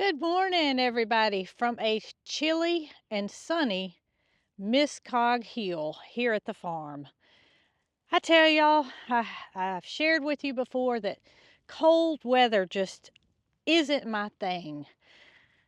Good morning, everybody, from a chilly and sunny Miss Cog Hill here at the farm. I tell y'all, I've shared with you before that cold weather just isn't my thing.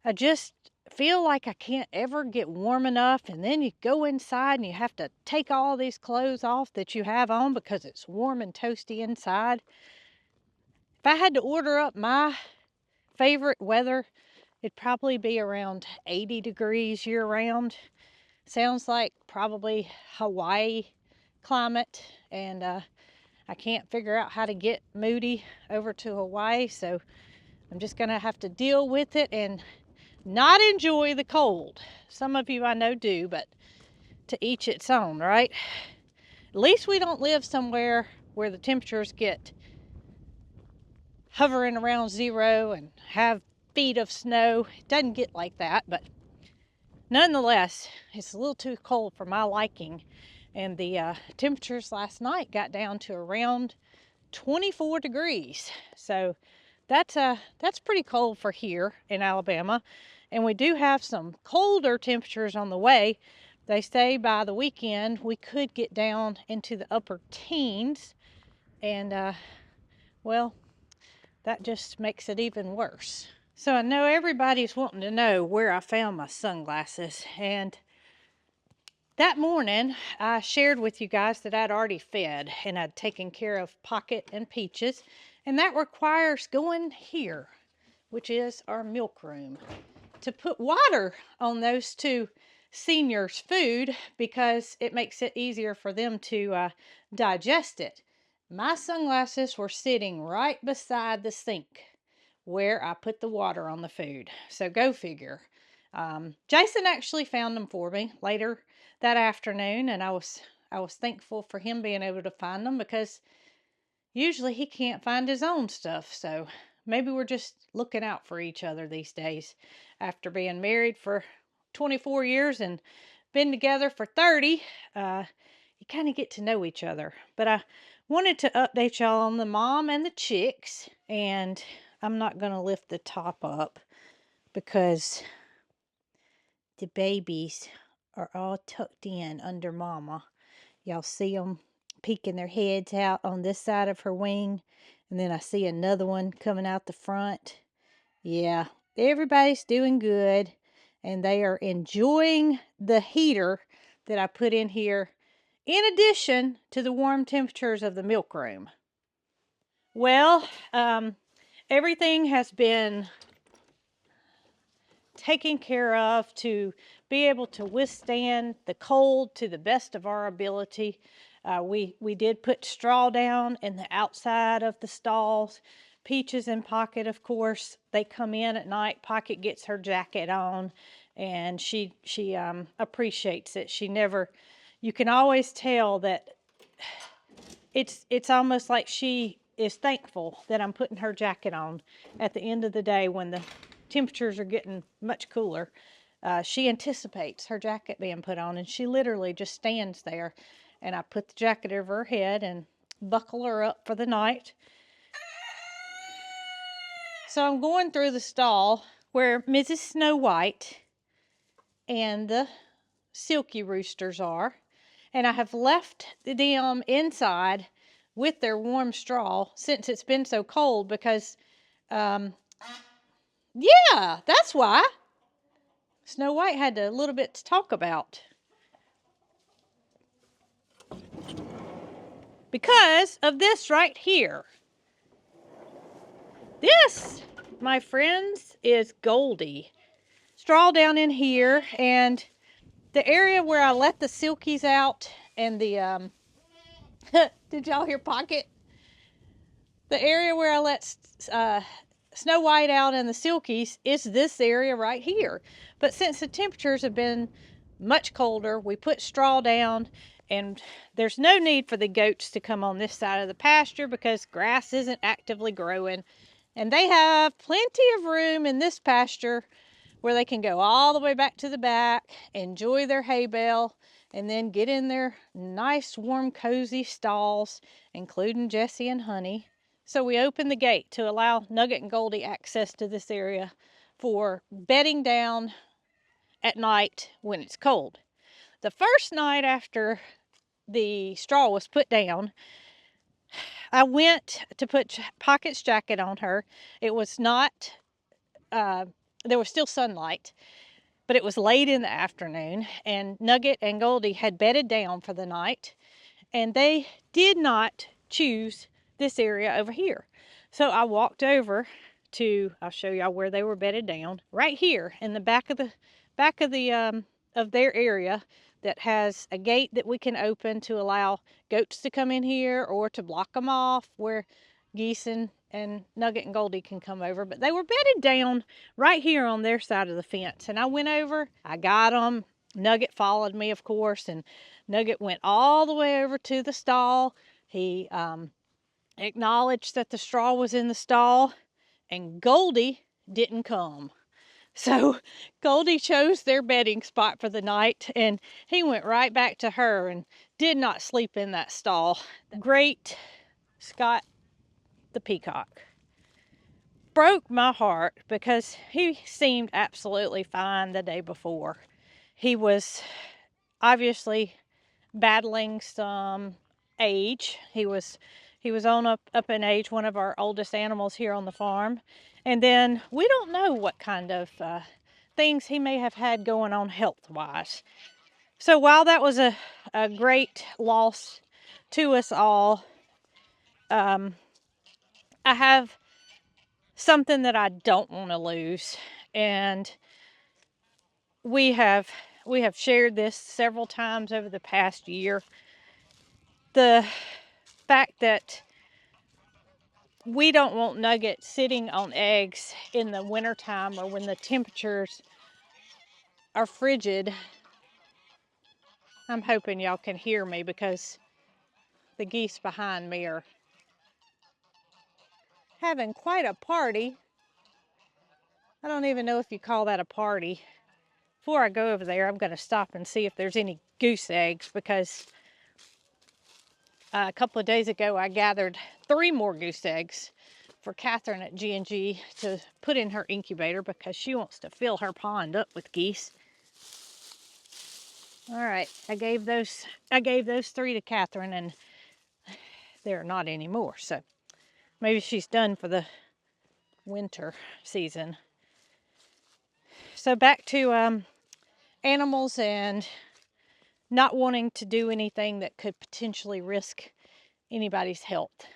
I just feel like I can't ever get warm enough, and then you go inside and you have to take all these clothes off that you have on because it's warm and toasty inside. If I had to order up my favorite weather, it'd probably be around 80 degrees year round. Sounds like probably Hawaii climate, and I can't figure out how to get Moody over to Hawaii, so I'm just gonna have to deal with it and not enjoy the cold. Some of you I know do, but to each its own, right? At least we don't live somewhere where the temperatures get hovering around zero and have feet of snow. It doesn't get like that, but nonetheless, it's a little too cold for my liking. And the temperatures last night got down to around 24 degrees. So that's pretty cold for here in Alabama. And we do have some colder temperatures on the way. They say by the weekend we could get down into the upper teens. And well, that just makes it even worse. So I know everybody's wanting to know where I found my sunglasses, and that morning I shared with you guys that I'd already fed and I'd taken care of Pocket and Peaches, and that requires going here, which is our milk room, to put water on those two seniors' food because it makes it easier for them to digest it. My sunglasses were sitting right beside the sink where I put the water on the food. So go figure. Jason actually found them for me later that afternoon, and I was thankful for him being able to find them because usually he can't find his own stuff. So maybe we're just looking out for each other these days. After being married for 24 years and been together for 30, you kind of get to know each other. But I wanted to update y'all on the mom and the chicks, and I'm not going to lift the top up because the babies are all tucked in under mama. Y'all see them peeking their heads out on this side of her wing, and then I see another one coming out the front. Yeah, everybody's doing good, and they are enjoying the heater that I put in here in addition to the warm temperatures of the milk room. Well, everything has been taken care of to be able to withstand the cold to the best of our ability. We did put straw down in the outside of the stalls. Peaches and Pocket, of course, they come in at night. Pocket gets her jacket on, and she appreciates it. She never, you can always tell that it's almost like she is thankful that I'm putting her jacket on at the end of the day when the temperatures are getting much cooler. She anticipates her jacket being put on, and she literally just stands there, and I put the jacket over her head and buckle her up for the night. So I'm going through the stall where Mrs. Snow White and the Silky Roosters are, and I have left them inside with their warm straw since it's been so cold because, yeah, that's why. Snow White had a little bit to talk about. Because of this right here. This, my friends, is Goldie. Straw down in here, and the area where I let the silkies out and the, did y'all hear Pocket? The area where I let Snow White out and the silkies is this area right here. But since the temperatures have been much colder, we put straw down, and there's no need for the goats to come on this side of the pasture because grass isn't actively growing. And they have plenty of room in this pasture where they can go all the way back to the back, enjoy their hay bale, and then get in their nice, warm, cozy stalls, including Jessie and Honey. So we opened the gate to allow Nugget and Goldie access to this area for bedding down at night when it's cold. The first night after the straw was put down, I went to put Pocket's jacket on her. It was not, there was still sunlight, but it was late in the afternoon, and Nugget and Goldie had bedded down for the night, and they did not choose this area over here. So I walked over to, I'll show y'all where they were bedded down, right here in the back of their area that has a gate that we can open to allow goats to come in here or to block them off where geese and Nugget and Goldie can come over. But they were bedded down right here on their side of the fence. And I went over, I got them. Nugget followed me, of course, and Nugget went all the way over to the stall. He acknowledged that the straw was in the stall, and Goldie didn't come. So Goldie chose their bedding spot for the night, and he went right back to her and did not sleep in that stall. Great Scott the peacock broke my heart because he seemed absolutely fine the day before. He was obviously battling some age. He was on up in age, one of our oldest animals here on the farm. And then we don't know what kind of things he may have had going on health-wise. So while that was a great loss to us all, I have something that I don't want to lose. And we have shared this several times over the past year. The fact that we don't want Nugget sitting on eggs in the wintertime or when the temperatures are frigid. I'm hoping y'all can hear me because the geese behind me are having quite a party. I don't even know if you call that a party. Before I go over there, I'm going to stop and see if there's any goose eggs because a couple of days ago I gathered 3 more goose eggs for Catherine at G&G to put in her incubator because she wants to fill her pond up with geese. All right, I gave those 3 to Catherine, and there are not anymore. So maybe she's done for the winter season. So back to animals and not wanting to do anything that could potentially risk anybody's health.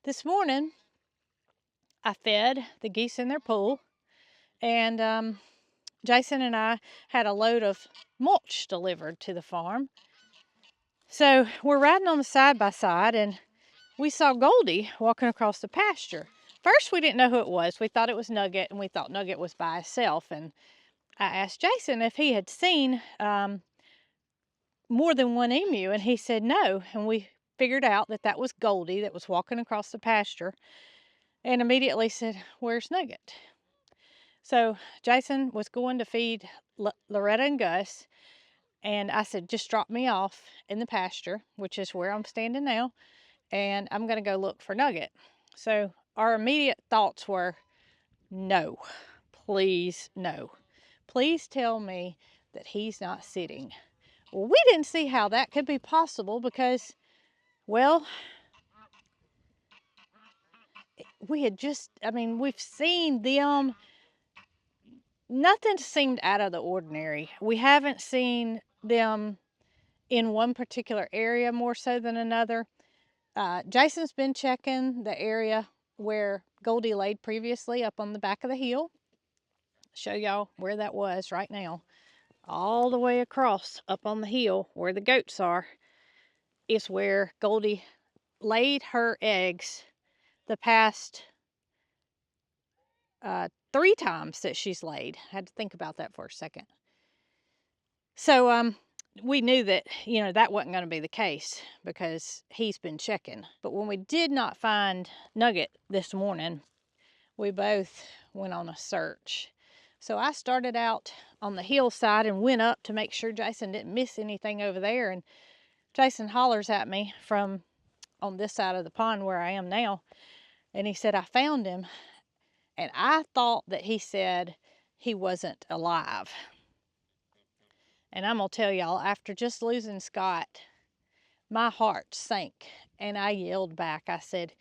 This morning, I fed the geese in their pool, and Jason and I had a load of mulch delivered to the farm. So we're riding on the side-by-side, and we saw Goldie walking across the pasture. First, we didn't know who it was. We thought it was Nugget, and we thought Nugget was by himself. And I asked Jason if he had seen more than one emu, and he said no. And we figured out that that was Goldie that was walking across the pasture, and immediately said, "Where's Nugget?" So Jason was going to feed Loretta and Gus, and I said, "Just drop me off in the pasture," which is where I'm standing now, "and I'm going to go look for Nugget." So our immediate thoughts were, no, please, no. Please tell me that he's not sitting. Well, we didn't see how that could be possible because, well, we had just, we've seen them. Nothing seemed out of the ordinary. We haven't seen them in one particular area more so than another. Jason's been checking the area where Goldie laid previously up on the back of the hill. Show y'all where that was right now. All the way across up on the hill where the goats are is where Goldie laid her eggs the past 3 times that she's laid. I had to think about that for a second. So we knew that, that wasn't going to be the case because he's been checking. But when we did not find Nugget this morning, we both went on a search. So I started out on the hillside and went up to make sure Jason didn't miss anything over there. And Jason hollers at me from on this side of the pond where I am now. And he said, "I found him." And I thought that he said he wasn't alive. And I'm going to tell y'all, after just losing Scott, my heart sank. And I yelled back, I said,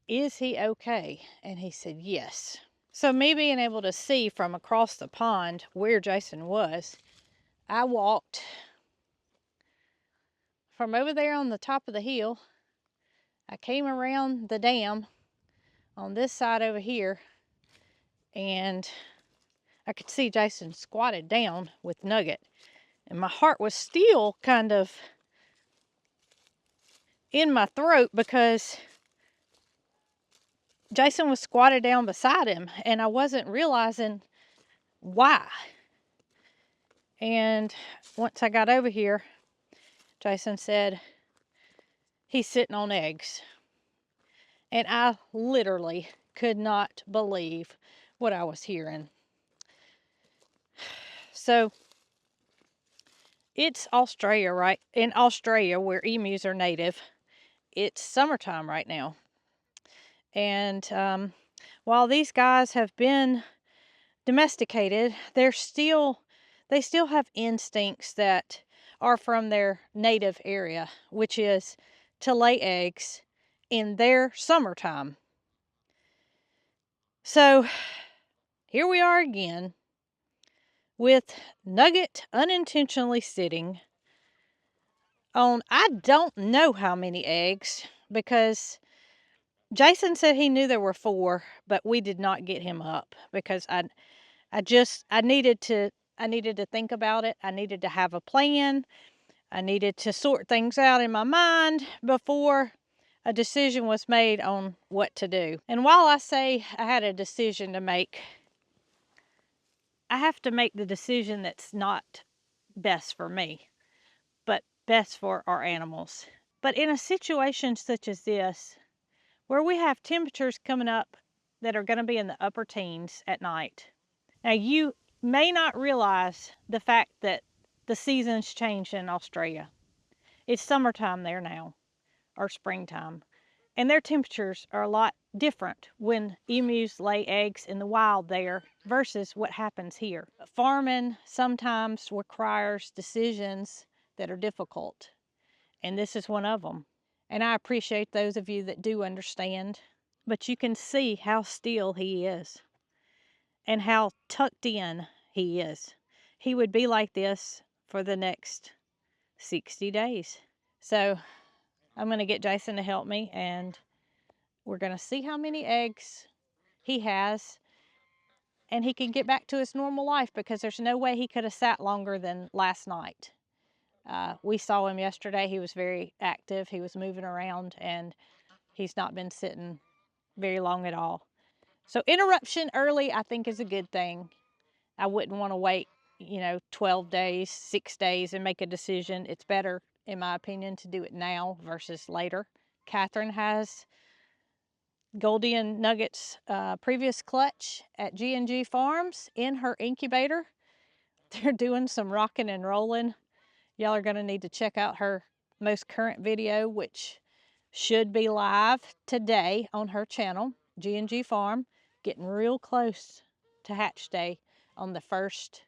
"Is he okay?" And he said, "Yes." So me being able to see from across the pond where Jason was, I walked from over there on the top of the hill. I came around the dam on this side over here, and I could see Jason squatted down with Nugget. And my heart was still kind of in my throat because Jason was squatted down beside him, and I wasn't realizing why. And once I got over here, Jason said, "He's sitting on eggs." And I literally could not believe what I was hearing. So it's Australia, right? In Australia, where emus are native, it's summertime right now. And while these guys have been domesticated, they still have instincts that are from their native area, which is to lay eggs in their summertime. So here we are again with Nugget unintentionally sitting on I don't know how many eggs, because Jason said he knew there were 4, but we did not get him up because I needed to think about it. I needed to have a plan. I needed to sort things out in my mind before a decision was made on what to do. And while I say I had a decision to make, I have to make the decision that's not best for me, but best for our animals. But in a situation such as this, where we have temperatures coming up that are going to be in the upper teens at night. Now, you may not realize the fact that the seasons changed in Australia. It's summertime there now, or springtime, and their temperatures are a lot different when emus lay eggs in the wild there versus what happens here. Farming sometimes requires decisions that are difficult, and this is one of them. And I appreciate those of you that do understand, but you can see how still he is and how tucked in he is. He would be like this for the next 60 days. So I'm going to get Jason to help me, and we're going to see how many eggs he has, and he can get back to his normal life, because there's no way he could have sat longer than last night. We saw him yesterday. He was very active. He was moving around, and he's not been sitting very long at all. So interruption early, I think, is a good thing. I wouldn't want to wait, 12 days, 6 days and make a decision. It's better, in my opinion, to do it now versus later. Catherine has Goldie and Nugget's previous clutch at G&G Farms in her incubator. They're doing some rocking and rolling. Y'all are going to need to check out her most current video, which should be live today on her channel, G&G Farm. Getting real close to hatch day on the first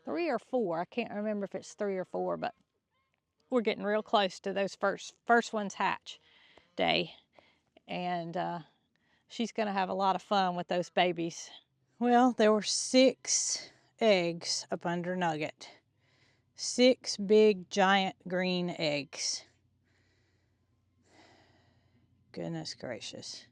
3 or 4. I can't remember if it's 3 or 4, but we're getting real close to those first ones hatch day. And she's going to have a lot of fun with those babies. Well, there were 6 eggs up under Nugget. 6 big, giant green eggs. Goodness gracious.